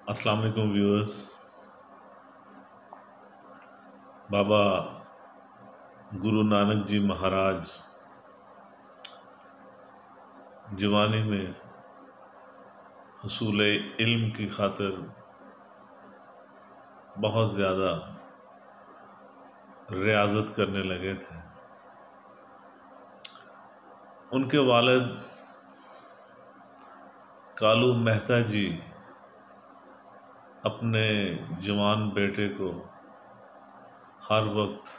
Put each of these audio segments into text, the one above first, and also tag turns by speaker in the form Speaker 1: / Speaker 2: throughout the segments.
Speaker 1: अस्सलाम वालेकुम व्यूअर्स। बाबा गुरु नानक जी महाराज जवानी में हसूल इल्म की खातिर बहुत ज़्यादा रियाजत करने लगे थे। उनके वालिद कालू मेहता जी अपने जवान बेटे को हर वक्त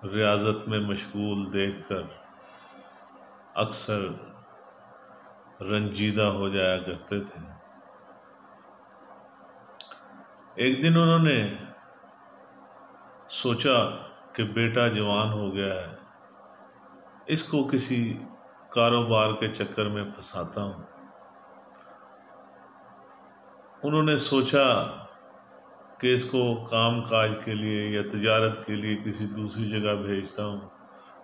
Speaker 1: रियाजत में मशगूल देखकर अक्सर रंजीदा हो जाया करते थे। एक दिन उन्होंने सोचा कि बेटा जवान हो गया है, इसको किसी कारोबार के चक्कर में फंसाता हूँ। उन्होंने सोचा कि इसको काम काज के लिए या तिजारत के लिए किसी दूसरी जगह भेजता हूँ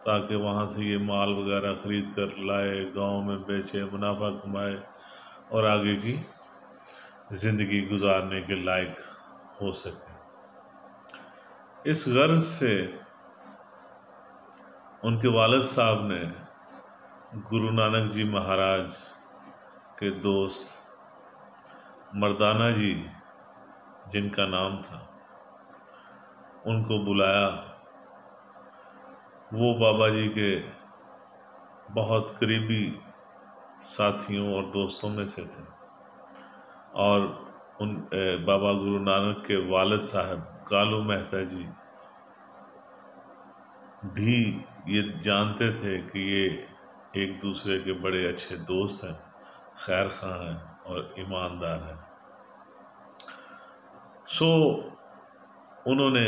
Speaker 1: ताकि वहाँ से ये माल वगैरह ख़रीद कर लाए, गांव में बेचे, मुनाफा कमाए और आगे की ज़िंदगी गुजारने के लायक हो सके। इस गर्ज से उनके वालिद साहब ने गुरु नानक जी महाराज के दोस्त मर्दाना जी, जिनका नाम था, उनको बुलाया। वो बाबा जी के बहुत करीबी साथियों और दोस्तों में से थे और उन बाबा गुरु नानक के वालिद साहब कालू मेहता जी भी ये जानते थे कि ये एक दूसरे के बड़े अच्छे दोस्त हैं, खैर खां हैं और ईमानदार हैं। उन्होंने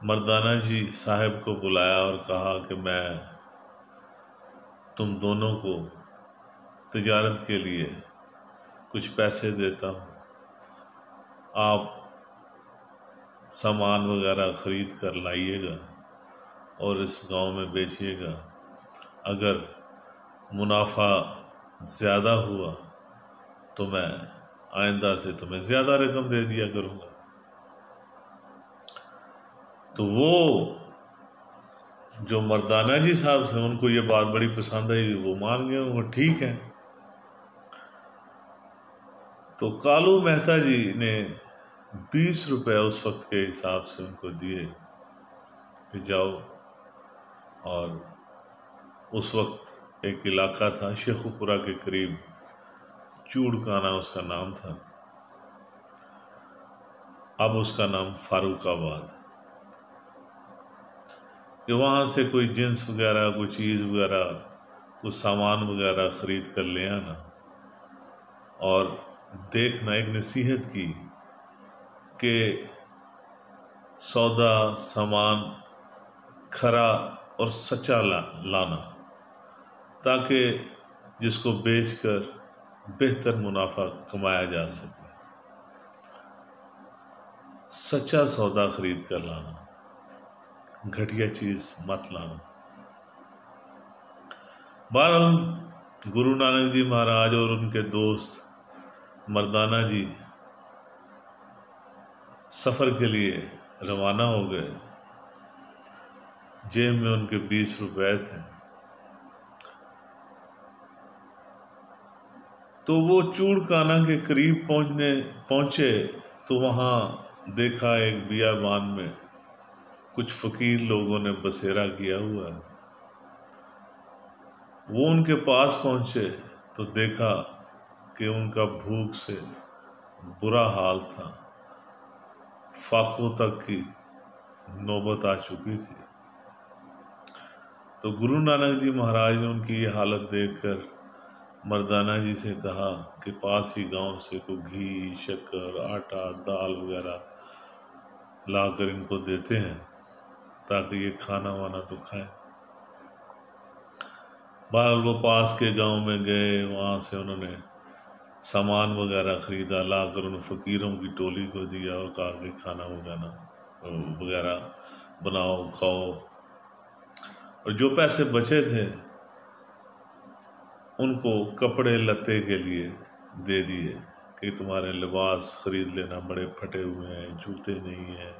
Speaker 1: मर्दाना जी साहब को बुलाया और कहा कि मैं तुम दोनों को तिजारत के लिए कुछ पैसे देता हूँ, आप सामान वगैरह ख़रीद कर लाइएगा और इस गांव में बेचिएगा। अगर मुनाफा ज़्यादा हुआ तो मैं आइंदा से तुम्हें ज़्यादा रकम दे दिया करूँगा। तो वो जो मर्दाना जी साहब थे, उनको ये बात बड़ी पसंद आई, वो मान गए, वो ठीक है। तो कालू मेहता जी ने 20 रुपये उस वक्त के हिसाब से उनको दिए कि जाओ। और उस वक्त एक इलाका था शेखुपुरा के करीब, चूड़काना उसका नाम था, अब उसका नाम फारूकाबाद, कि वहाँ से कोई जिन्स वगैरह, कोई चीज़ वगैरह, कुछ सामान वगैरह ख़रीद कर ले आना। और देखना, एक नसीहत की कि सौदा सामान खरा और सच्चा लाना, ताकि जिसको बेचकर बेहतर मुनाफा कमाया जा सके। सच्चा सौदा ख़रीद कर लाना, घटिया चीज़ मत लाना। बहरहाल गुरु नानक जी महाराज और उनके दोस्त मर्दाना जी सफ़र के लिए रवाना हो गए। जेब में उनके 20 रुपये थे। तो वो चूड़काना के करीब पहुँचे तो वहाँ देखा एक बियाबान में कुछ फ़कीर लोगों ने बसेरा किया हुआ है। वो उनके पास पहुँचे तो देखा कि उनका भूख से बुरा हाल था, फाकों तक की नौबत आ चुकी थी। तो गुरु नानक जी महाराज ने उनकी ये हालत देखकर मर्दाना जी से कहा कि पास ही गांव से कोई घी, शक्कर, आटा, दाल वगैरह लाकर इनको देते हैं ताकि ये खाना वाना तो खाएं। बहरहाल वो पास के गांव में गए, वहाँ से उन्होंने सामान वगैरह ख़रीदा, लाकर उन फ़कीरों की टोली को दिया और कहा कि खाना वगैरह बनाओ, खाओ। और जो पैसे बचे थे उनको कपड़े लत्ते के लिए दे दिए कि तुम्हारे लिबास ख़रीद लेना बड़े फटे हुए हैं, जूते नहीं हैं,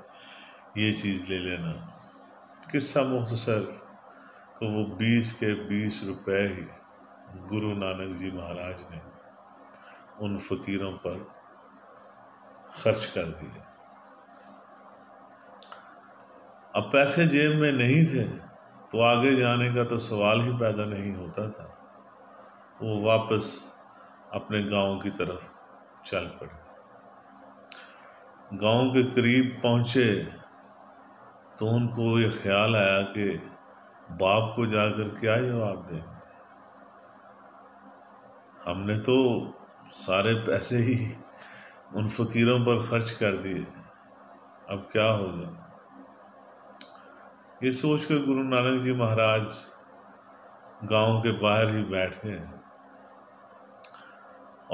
Speaker 1: ये चीज़ ले लेना। किस्सा मुख्तसर को वो 20 के 20 रुपए ही गुरु नानक जी महाराज ने उन फ़कीरों पर खर्च कर दिए। अब पैसे जेब में नहीं थे तो आगे जाने का तो सवाल ही पैदा नहीं होता था। तो वो वापस अपने गांव की तरफ चल पड़े। गांव के करीब पहुंचे तो उनको ये ख्याल आया कि बाप को जाकर क्या जवाब देंगे। हमने तो सारे पैसे ही उन फकीरों पर खर्च कर दिए, अब क्या होगा। ये सोचकर गुरु नानक जी महाराज गांव के बाहर ही बैठ गए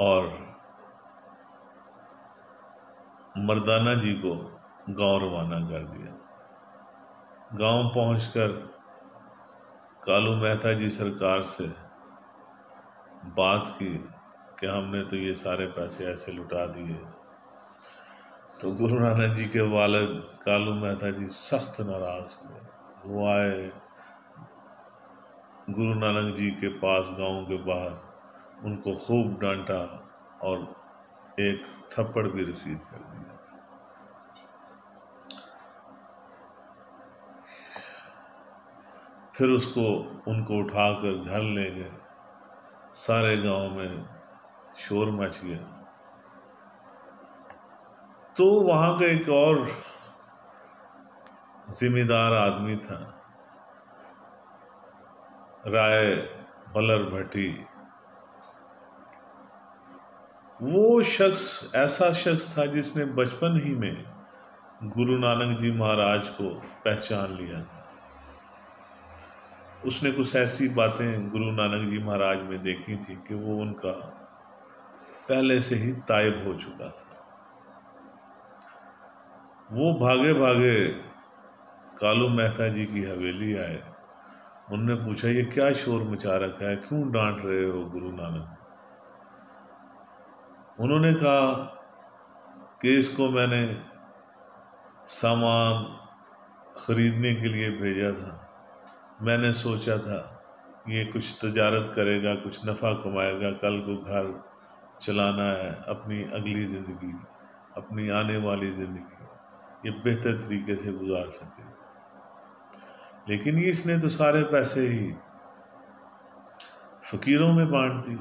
Speaker 1: और मर्दाना जी को गांव रवाना कर दिया। गांव पहुंचकर कालू मेहता जी सरकार से बात की कि हमने तो ये सारे पैसे ऐसे लुटा दिए। तो गुरु नानक जी के वालिद कालू मेहता जी सख्त नाराज हुए। वो आए, गुरु नानक जी के पास गांव के बाहर उनको खूब डांटा और एक थप्पड़ भी रसीद कर दिया। फिर उनको उठाकर घर ले गए। सारे गांव में शोर मच गया। तो वहां का एक और जिम्मेदार आदमी था, राय बलर भट्टी। वो शख्स ऐसा शख्स था जिसने बचपन ही में गुरु नानक जी महाराज को पहचान लिया था। उसने कुछ ऐसी बातें गुरु नानक जी महाराज में देखी थी कि वो उनका पहले से ही तायब हो चुका था। वो भागे भागे कालू मेहता जी की हवेली आए। उनने पूछा, ये क्या शोर मचा रखा है, क्यों डांट रहे हो गुरु नानक। उन्होंने कहा कि इसको मैंने सामान खरीदने के लिए भेजा था। मैंने सोचा था ये कुछ तजारत करेगा, कुछ नफ़ा कमाएगा, कल को घर चलाना है, अपनी अगली ज़िंदगी, अपनी आने वाली ज़िंदगी ये बेहतर तरीके से गुजार सके। लेकिन इसने तो सारे पैसे ही फ़कीरों में बांट दिए,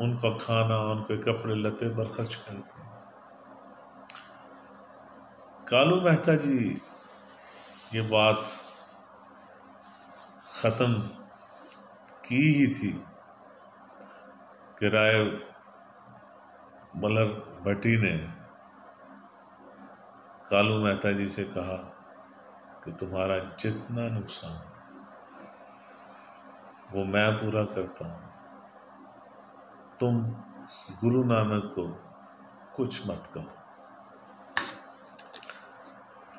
Speaker 1: उनका खाना, उनके कपड़े लत्ते पर खर्च कर दिए। कालू मेहता जी ये बात ख़त्म की ही थी कि राय बलर भट्टी ने कालू मेहता जी से कहा कि तुम्हारा जितना नुकसान वो मैं पूरा करता हूँ, तुम गुरु नानक को कुछ मत कहो।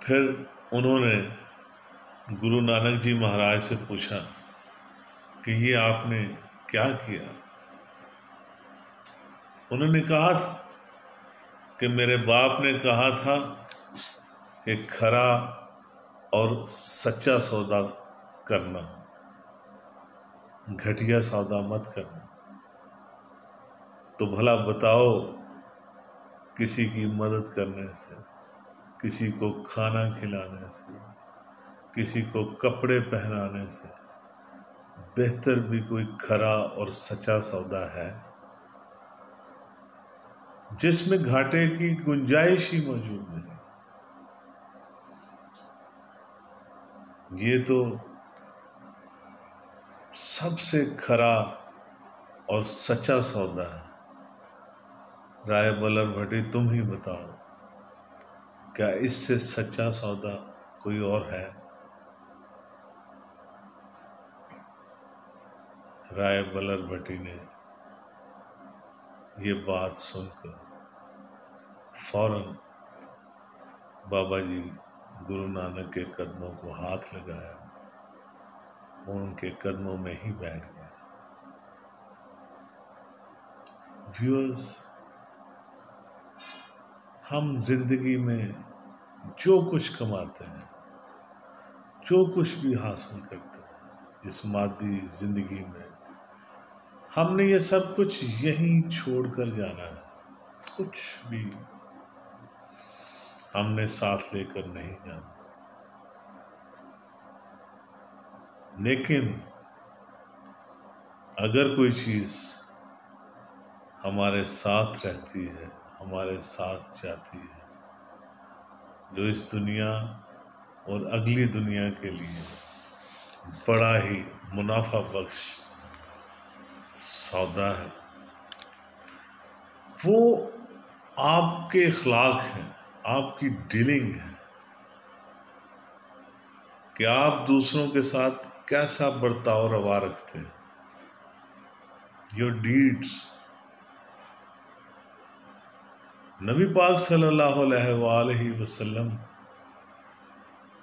Speaker 1: फिर उन्होंने गुरु नानक जी महाराज से पूछा कि ये आपने क्या किया। उन्होंने कहा था कि मेरे बाप ने कहा था कि खरा और सच्चा सौदा करना, घटिया सौदा मत करना। तो भला बताओ, किसी की मदद करने से, किसी को खाना खिलाने से, किसी को कपड़े पहनाने से बेहतर भी कोई खरा और सच्चा सौदा है जिसमें घाटे की गुंजाइश ही मौजूद नहीं। ये तो सबसे खरा और सच्चा सौदा है। राय बलर भट्टी, तुम ही बताओ, क्या इससे सच्चा सौदा कोई और है? राय बलर भट्टी ने ये बात सुनकर फौरन बाबा जी गुरु नानक के कदमों को हाथ लगाया, उनके कदमों में ही बैठ गया। व्यूअर्स, हम जिंदगी में जो कुछ कमाते हैं, जो कुछ भी हासिल करते हैं इस मादी जिंदगी में, हमने ये सब कुछ यहीं छोड़कर जाना है। कुछ भी हमने साथ लेकर नहीं जाना। लेकिन अगर कोई चीज हमारे साथ रहती है, हमारे साथ जाती है, जो इस दुनिया और अगली दुनिया के लिए बड़ा ही मुनाफा बख्श सौदा है, वो आपके इखलाक है, आपकी डीलिंग है कि आप दूसरों के साथ कैसा बर्ताव रवा रखते हैं। Your deeds. नबी पाक सल्लल्लाहु अलैहि वसल्लम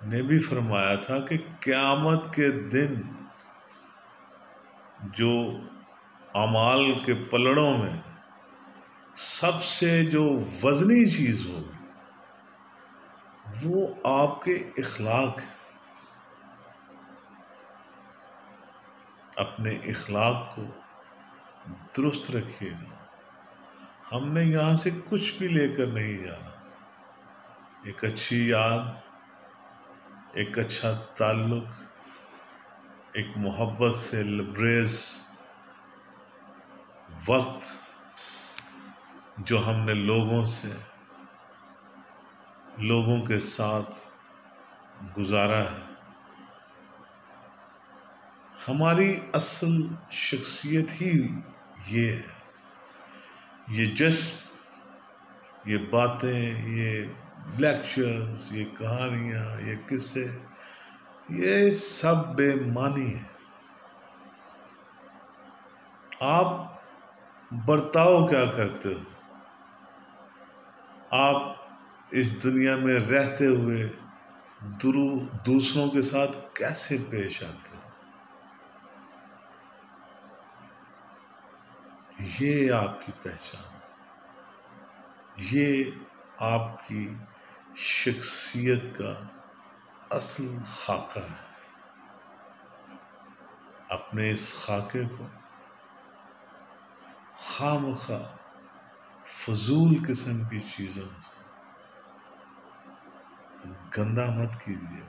Speaker 1: ने भी फरमाया था कि क़यामत के दिन जो अमाल के पलड़ों में सबसे जो वजनी चीज होगी वो आपके इखलाक है। अपने इखलाक को दुरुस्त रखिएगा। हमने यहाँ से कुछ भी लेकर नहीं जाना। एक अच्छी याद, एक अच्छा ताल्लुक, एक मोहब्बत से लबरेज वक्त जो हमने लोगों के साथ गुजारा है। हमारी असल शख्सियत ही ये है। ये जिस्म, ये बातें, ये लेक्चर्स, ये कहानियाँ, ये किस्से, ये सब बेमानी है। आप बर्ताव क्या करते हो? आप इस दुनिया में रहते हुए दूसरों के साथ कैसे पेश आते हो? ये आपकी पहचान, ये आपकी शख्सियत का असल खाका है। अपने इस खाके को खामखा फजूल किस्म की चीजों गंदा मत कीजिए।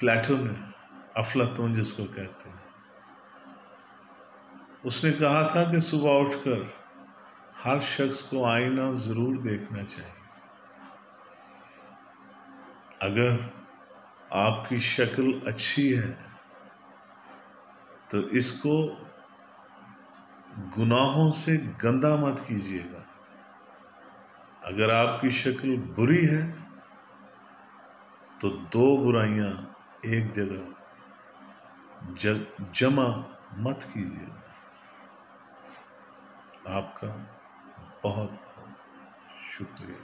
Speaker 1: प्लेटो ने, अफलातून जिसको कहते हैं, उसने कहा था कि सुबह उठकर हर शख्स को आईना जरूर देखना चाहिए। अगर आपकी शक्ल अच्छी है तो इसको गुनाहों से गंदा मत कीजिएगा। अगर आपकी शक्ल बुरी है तो दो बुराइयां एक जगह जमा मत कीजिएगा। आपका बहुत बहुत शुक्रिया।